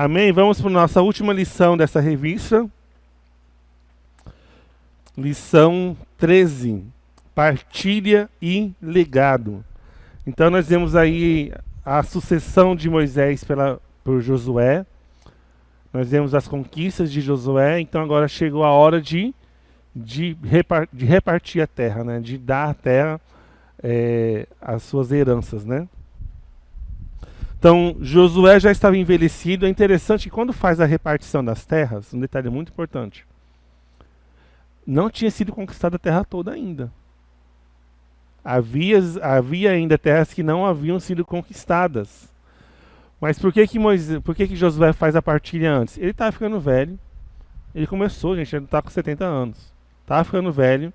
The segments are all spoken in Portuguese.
Amém? Vamos para a nossa última lição dessa revista. Lição 13. Partilha e legado. Então nós vemos aí a sucessão de Moisés por Josué. Nós vemos as conquistas de Josué. Então agora chegou a hora de repartir a terra, né? De dar a terra as suas heranças, né? Então, Josué já estava envelhecido. É interessante que quando faz a repartição das terras, um detalhe muito importante, não tinha sido conquistada a terra toda ainda. Havia ainda terras que não haviam sido conquistadas. Mas por que que Josué faz a partilha antes? Ele estava ficando velho. Ele começou, gente, ele está com 70 anos. Estava ficando velho.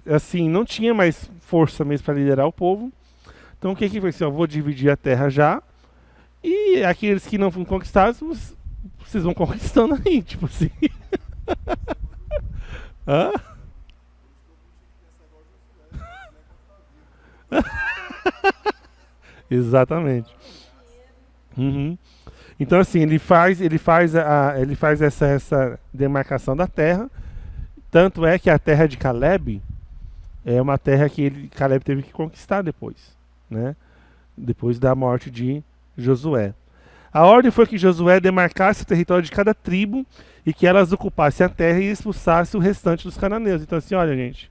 Assim, não tinha mais força mesmo para liderar o povo. Então o que que foi assim? Eu vou dividir a terra já. E aqueles que não foram conquistados, vocês vão conquistando aí, tipo assim. Hã? Exatamente. Uhum. Então assim, ele faz essa demarcação da terra. Tanto é que a terra de Caleb é uma terra que Caleb teve que conquistar depois, né? Depois da morte de Josué. A ordem foi que Josué demarcasse o território de cada tribo e que elas ocupassem a terra e expulsassem o restante dos cananeus. Então assim, olha gente,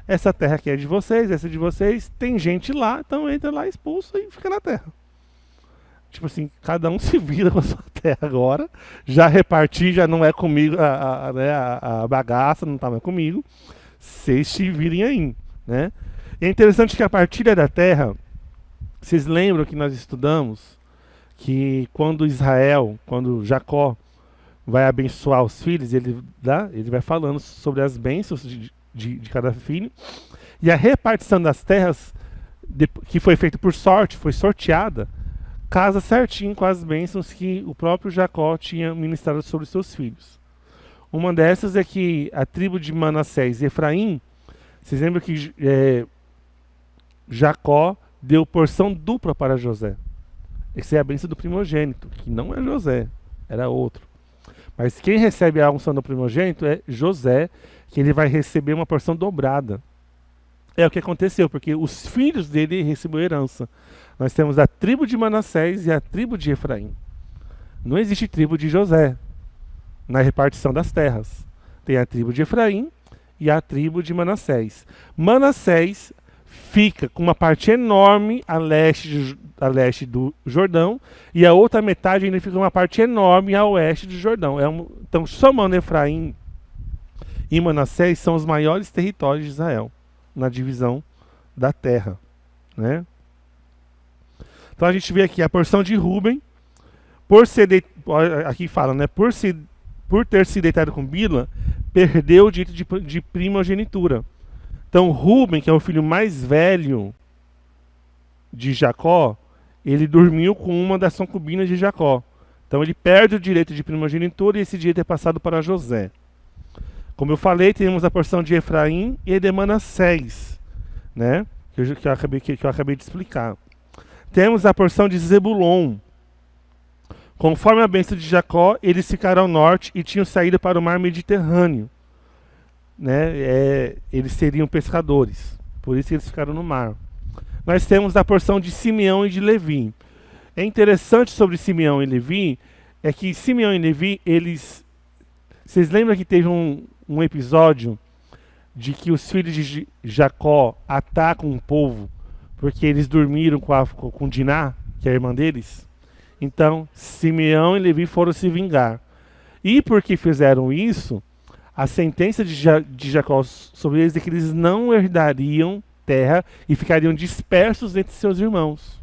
essa terra aqui é de vocês, essa é de vocês, tem gente lá, então entra lá, expulsa e fica na terra. Tipo assim, cada um se vira com a sua terra agora, já reparti, já não é comigo, a bagaça não está mais comigo, vocês se virem aí, né? E é interessante que a partilha da terra, vocês lembram que nós estudamos que quando Jacó vai abençoar os filhos, ele vai falando sobre as bênçãos de cada filho, e a repartição das terras, que foi feita por sorte, foi sorteada, casa certinho com as bênçãos que o próprio Jacó tinha ministrado sobre seus filhos. Uma dessas é que a tribo de Manassés e Efraim, vocês lembram que Jacó deu porção dupla para José. Essa é a bênção do primogênito, que não é José, era outro. Mas quem recebe a unção do primogênito é José, que ele vai receber uma porção dobrada. É o que aconteceu, porque os filhos dele receberam herança. Nós temos a tribo de Manassés e a tribo de Efraim. Não existe tribo de José na repartição das terras. Tem a tribo de Efraim e a tribo de Manassés. Manassés fica com uma parte enorme a leste do Jordão e a outra metade ainda fica com uma parte enorme a oeste do Jordão. Então, somando Efraim e Manassés, são os maiores territórios de Israel na divisão da terra, né? Então a gente vê aqui a porção de Rúben, aqui fala, né? Por ter se deitado com Bila, perdeu o direito de primogenitura. Então Rúben, que é o filho mais velho de Jacó, ele dormiu com uma das concubinas de Jacó. Então ele perde o direito de primogenitura e esse direito é passado para José. Como eu falei, temos a porção de Efraim e de Manassés, né? Que eu acabei de explicar. Temos a porção de Zebulon. Conforme a bênção de Jacó, eles ficaram ao norte e tinham saído para o mar Mediterrâneo, né? Eles seriam pescadores, por isso eles ficaram no mar. Nós temos a porção de Simeão e de Levi. É interessante sobre Simeão e Levi, é que Simeão e Levi, vocês lembram que teve um episódio de que os filhos de Jacó atacam um povo porque eles dormiram com Diná, que é a irmã deles? Então, Simeão e Levi foram se vingar. E porque fizeram isso, a sentença de Jacó sobre eles é que eles não herdariam terra e ficariam dispersos entre seus irmãos.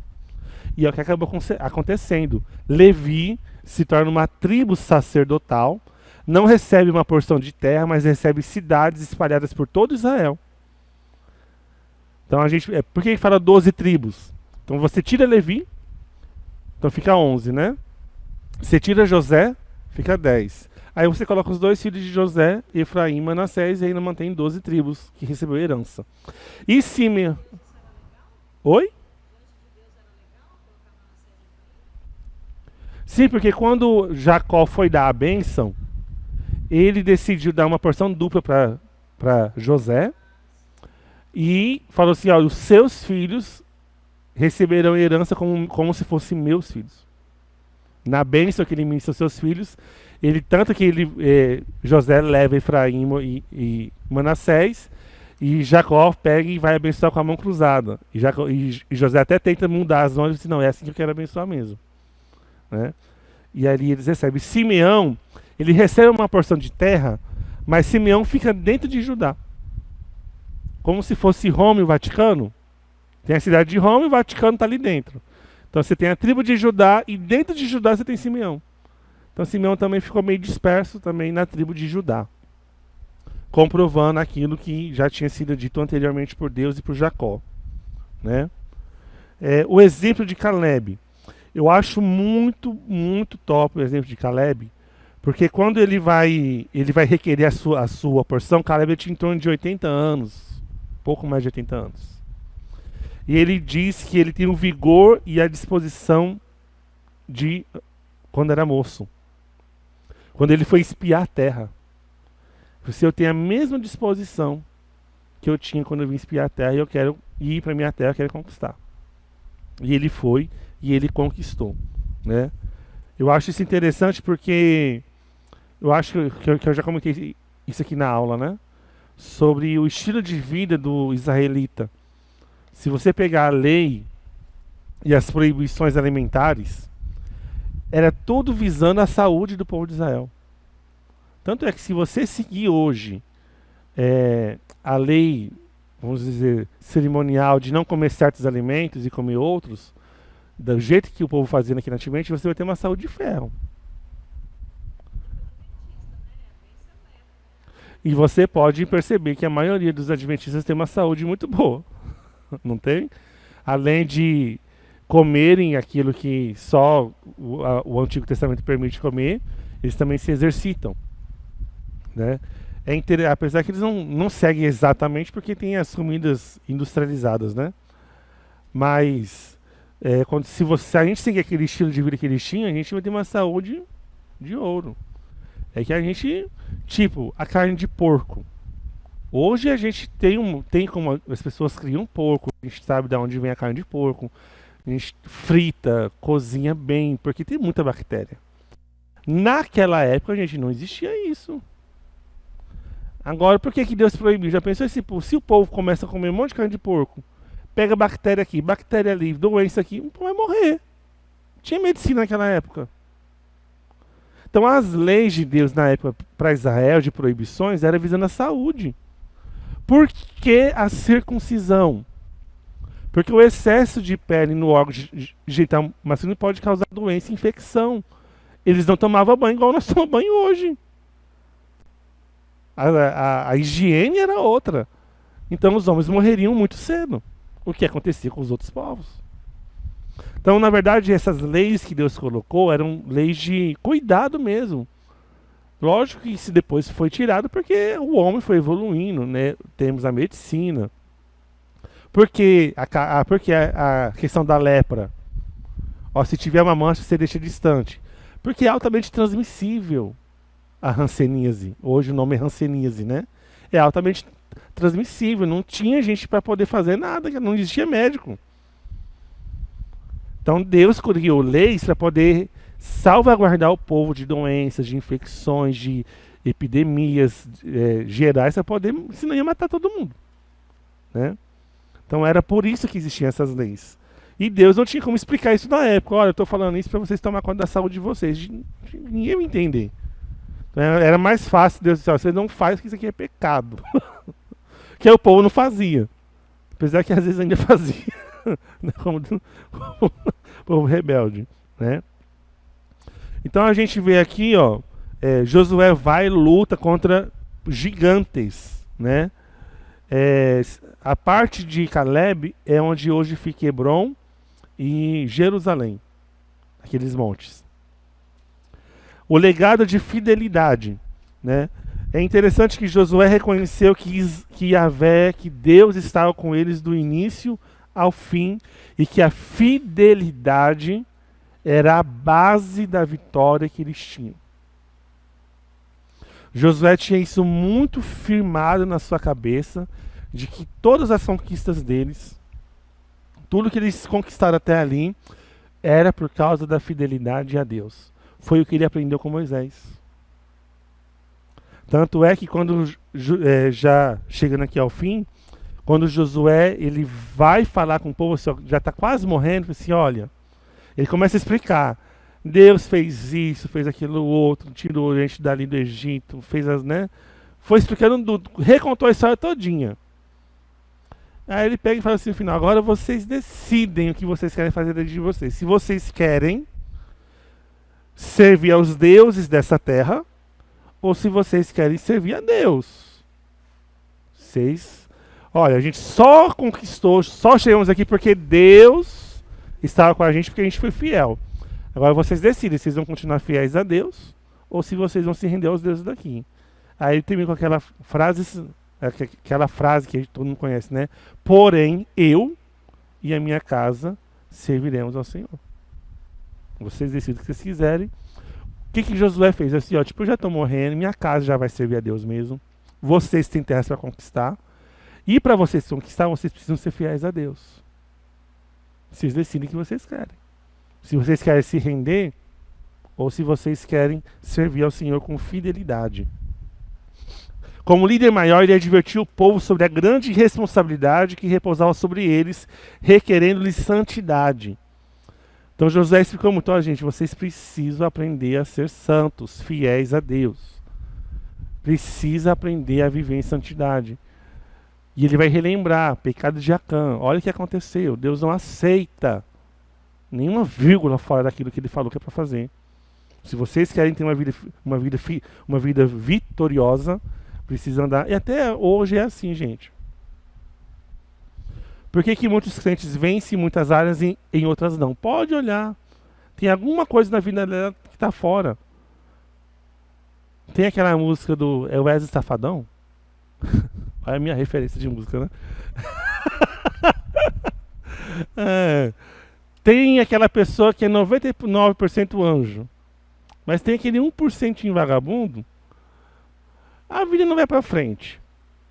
E é o que acabou acontecendo. Levi se torna uma tribo sacerdotal, não recebe uma porção de terra, mas recebe cidades espalhadas por todo Israel. Então por que fala 12 tribos? Então você tira Levi, então fica 11, né? Você tira José, fica 10. Aí você coloca os dois filhos de José, Efraim e Manassés, e ainda mantém 12 tribos que recebeu herança. E Simeão... Oi? Sim, porque quando Jacó foi dar a bênção, ele decidiu dar uma porção dupla para José e falou assim: ó, os seus filhos receberão herança como se fossem meus filhos. Na bênção que ele ministra aos seus filhos, tanto que José leva Efraim e Manassés, e Jacó pega e vai abençoar com a mão cruzada. E José até tenta mudar as mãos e diz: não, é assim que eu quero abençoar mesmo. Né? E ali eles recebem. Simeão, ele recebe uma porção de terra, mas Simeão fica dentro de Judá. Como se fosse Roma e o Vaticano. Tem a cidade de Roma e o Vaticano está ali dentro. Então você tem a tribo de Judá e dentro de Judá você tem Simeão. Então Simeão também ficou meio disperso também na tribo de Judá, comprovando aquilo que já tinha sido dito anteriormente por Deus e por Jacó. Né? O exemplo de Caleb. Eu acho muito, muito top o exemplo de Caleb, porque quando ele vai requerer a sua porção, Caleb tinha em torno de 80 anos, pouco mais de 80 anos. E ele diz que ele tem o vigor e a disposição de quando era moço. Quando ele foi espiar a terra. Se eu tenho a mesma disposição que eu tinha quando eu vim espiar a terra, e eu quero ir para a minha terra, eu quero conquistar. E ele foi e ele conquistou. Né? Eu acho isso interessante porque eu acho que eu já comentei isso aqui na aula, né? Sobre o estilo de vida do israelita. Se você pegar a lei e as proibições alimentares, era tudo visando a saúde do povo de Israel. Tanto é que se você seguir hoje a lei, vamos dizer, cerimonial de não comer certos alimentos e comer outros, do jeito que o povo fazia aqui nativamente, você vai ter uma saúde de ferro. E você pode perceber que a maioria dos adventistas tem uma saúde muito boa. Não tem? Além de comerem aquilo que só o Antigo Testamento permite comer, eles também se exercitam. Né? Apesar que eles não seguem exatamente porque tem as comidas industrializadas, né? Mas se a gente seguir aquele estilo de vida que eles tinham, a gente vai ter uma saúde de ouro. É que a gente, tipo, a carne de porco. Hoje a gente tem como as pessoas criam porco, a gente sabe de onde vem a carne de porco, a gente frita, cozinha bem, porque tem muita bactéria. Naquela época, a gente não existia isso. Agora, por que Deus proibiu? Já pensou se o povo começa a comer um monte de carne de porco, pega bactéria aqui, bactéria ali, doença aqui, o povo vai morrer. Tinha medicina naquela época. Então as leis de Deus na época para Israel de proibições era visando a saúde. Por que a circuncisão? Porque o excesso de pele no órgão genital masculino pode causar doença e infecção. Eles não tomavam banho igual nós tomamos banho hoje. A higiene era outra. Então os homens morreriam muito cedo. O que acontecia com os outros povos. Então, na verdade, essas leis que Deus colocou eram leis de cuidado mesmo. Lógico que isso depois foi tirado porque o homem foi evoluindo, né? Temos a medicina. Porque a questão da lepra. Ó, se tiver uma mancha, você deixa distante. Porque é altamente transmissível a hanseníase. Hoje o nome é hanseníase, né? É altamente transmissível. Não tinha gente para poder fazer nada, não existia médico. Então Deus criou leis para poder salvaguardar o povo de doenças, de infecções, de epidemias gerais, para poder, senão ia matar todo mundo. Né? Então era por isso que existiam essas leis. E Deus não tinha como explicar isso na época. Olha, eu estou falando isso para vocês tomar conta da saúde de vocês. Ninguém ia entender. Então, era mais fácil Deus dizer: vocês não fazem, que isso aqui é pecado. Que o povo não fazia. Apesar que às vezes ainda fazia. Como o povo rebelde. Né? Então a gente vê aqui, ó, Josué vai e luta contra gigantes. Né? A parte de Caleb é onde hoje fica Hebron e Jerusalém, aqueles montes. O legado de fidelidade, né? É interessante que Josué reconheceu que Yahvé, que Deus estava com eles do início ao fim e que a fidelidade era a base da vitória que eles tinham. Josué tinha isso muito firmado na sua cabeça, de que todas as conquistas deles, tudo que eles conquistaram até ali, era por causa da fidelidade a Deus. Foi o que ele aprendeu com Moisés. Tanto é que quando, já chegando aqui ao fim, quando Josué ele vai falar com o povo, assim, já está quase morrendo, assim, olha, ele começa a explicar. Deus fez isso, fez aquilo outro, tirou a gente dali do Egito, fez as, né? Foi explicando tudo, recontou a história todinha. Aí ele pega e fala assim no final, agora vocês decidem o que vocês querem fazer de vocês. Se vocês querem servir aos deuses dessa terra, ou se vocês querem servir a Deus. Vocês, olha, a gente só conquistou, só chegamos aqui porque Deus estava com a gente, porque a gente foi fiel. Agora vocês decidem se vocês vão continuar fiéis a Deus ou se vocês vão se render aos deuses daqui. Aí ele termina com aquela frase que todo mundo conhece, né? Porém, eu e a minha casa serviremos ao Senhor. Vocês decidem o que vocês quiserem. O que Josué fez? Assim, ó, tipo, eu já estou morrendo, minha casa já vai servir a Deus mesmo. Vocês têm terras para conquistar. E para vocês conquistar, vocês precisam ser fiéis a Deus. Vocês decidem o que vocês querem. Se vocês querem se render, ou se vocês querem servir ao Senhor com fidelidade. Como líder maior, ele advertiu o povo sobre a grande responsabilidade que repousava sobre eles, requerendo-lhes santidade. Então Josué explicou muito, ó, gente, vocês precisam aprender a ser santos, fiéis a Deus. Precisa aprender a viver em santidade. E ele vai relembrar, pecado de Acã, olha o que aconteceu, Deus não aceita nenhuma vírgula fora daquilo que ele falou que é para fazer. Se vocês querem ter uma vida vitoriosa, precisam andar. E até hoje é assim, gente. Por que muitos crentes vencem em muitas áreas e em outras não? Pode olhar. Tem alguma coisa na vida dela que está fora. Tem aquela música do Wesley Safadão? Olha a minha referência de música, né? Tem aquela pessoa que é 99% anjo, mas tem aquele 1% vagabundo, a vida não vai pra frente,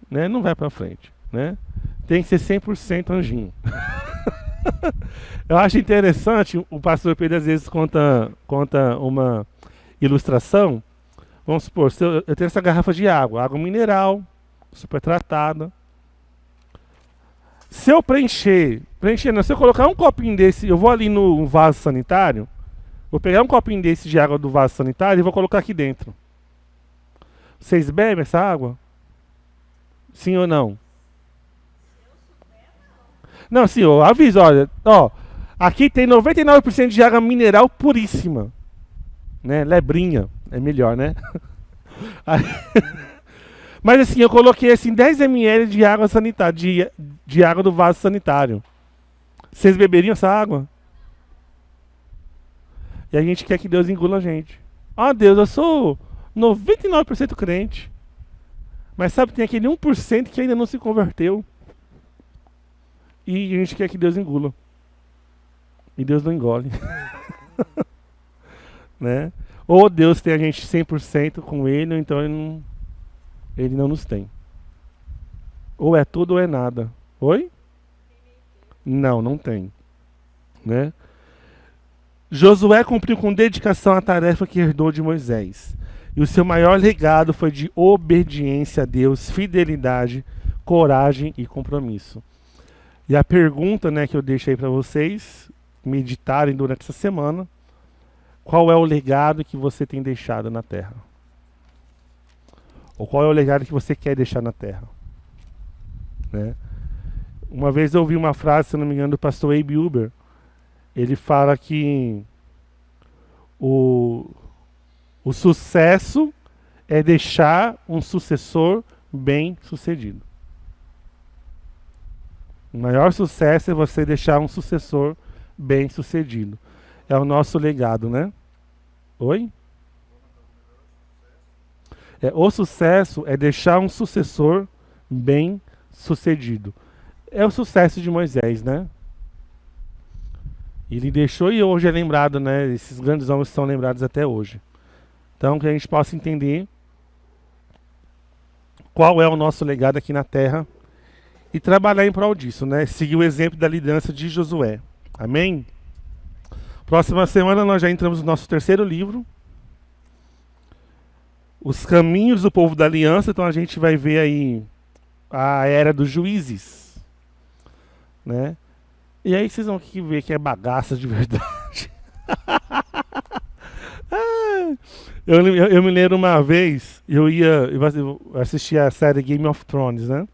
né? Não vai pra frente, né? Tem que ser 100% anjinho. Eu acho interessante, o pastor Pedro às vezes conta uma ilustração. Vamos supor, eu tenho essa garrafa de água mineral, super tratada. Se eu se eu colocar um copinho desse, eu vou ali no vaso sanitário, vou pegar um copinho desse de água do vaso sanitário e vou colocar aqui dentro. Vocês bebem essa água? Sim ou não? Não, sim, eu aviso, olha, ó, aqui tem 99% de água mineral puríssima, né? Lebrinha, é melhor, né? Mas assim, eu coloquei assim 10 ml de água sanitária, de água do vaso sanitário. Vocês beberiam essa água? E a gente quer que Deus engula a gente. Ah, Deus, eu sou 99% crente. Mas sabe, tem aquele 1% que ainda não se converteu. E a gente quer que Deus engula. E Deus não engole. Né? Ou Deus tem a gente 100% com Ele, ou então Ele não nos tem. Ou é tudo ou é nada. Oi? Não, não tem. Né? Josué cumpriu com dedicação a tarefa que herdou de Moisés. E o seu maior legado foi de obediência a Deus, fidelidade, coragem e compromisso. E a pergunta, né, que eu deixo aí para vocês meditarem durante essa semana: qual é o legado que você tem deixado na Terra? Ou qual é o legado que você quer deixar na Terra? Né? Uma vez eu ouvi uma frase, se não me engano, do pastor Abe Uber. Ele fala que o sucesso é deixar um sucessor bem sucedido. O maior sucesso é você deixar um sucessor bem sucedido. É o nosso legado, né? Oi? O sucesso é deixar um sucessor bem sucedido. É o sucesso de Moisés, né? Ele deixou e hoje é lembrado, né? Esses grandes homens são lembrados até hoje. Então, que a gente possa entender qual é o nosso legado aqui na Terra e trabalhar em prol disso, né? Seguir o exemplo da liderança de Josué. Amém? Próxima semana nós já entramos no nosso terceiro livro, Os Caminhos do Povo da Aliança. Então a gente vai ver aí a era dos juízes, né? E aí vocês vão ver que é bagaça de verdade. Eu me lembro uma vez, eu assistir a série Game of Thrones, né?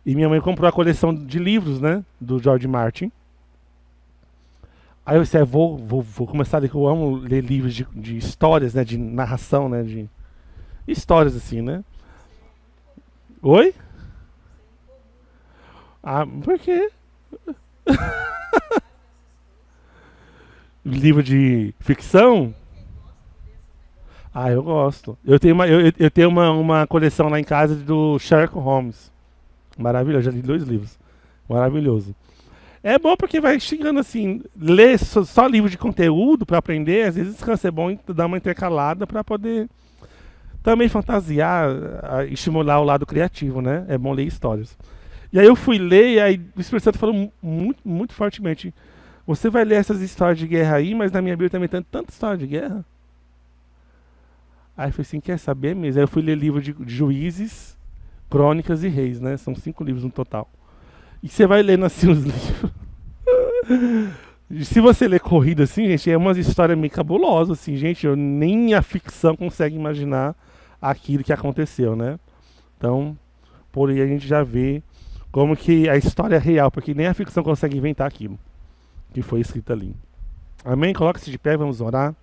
E minha mãe comprou a coleção de livros, né? Do George Martin. Aí eu disse, vou começar a ler, que eu amo ler livros de histórias, né? De narração, né? De histórias assim, né? Oi? Ah, por quê? Livro de ficção? Ah, eu gosto. Eu tenho uma coleção lá em casa do Sherlock Holmes. Maravilhoso, já li 2 livros. Maravilhoso. É bom porque vai xingando assim, ler só livro de conteúdo para aprender, às vezes cansa, é bom dar uma intercalada para poder também fantasiar, estimular o lado criativo, né? É bom ler histórias. E aí eu fui ler e aí o Espírito Santo falou muito, muito fortemente: você vai ler essas histórias de guerra aí, mas na minha Bíblia também tem tanta história de guerra. Aí eu falei assim, quer saber mesmo? Aí eu fui ler livro de Juízes, Crônicas e Reis, né? São 5 livros no total. E você vai lendo assim os livros. E se você ler corrida assim, gente, é umas histórias meio cabulosas, assim, gente. Nem a ficção consegue imaginar aquilo que aconteceu, né? Então, por aí a gente já vê como que a história é real, porque nem a ficção consegue inventar aquilo que foi escrito ali. Amém? Coloque-se de pé, vamos orar.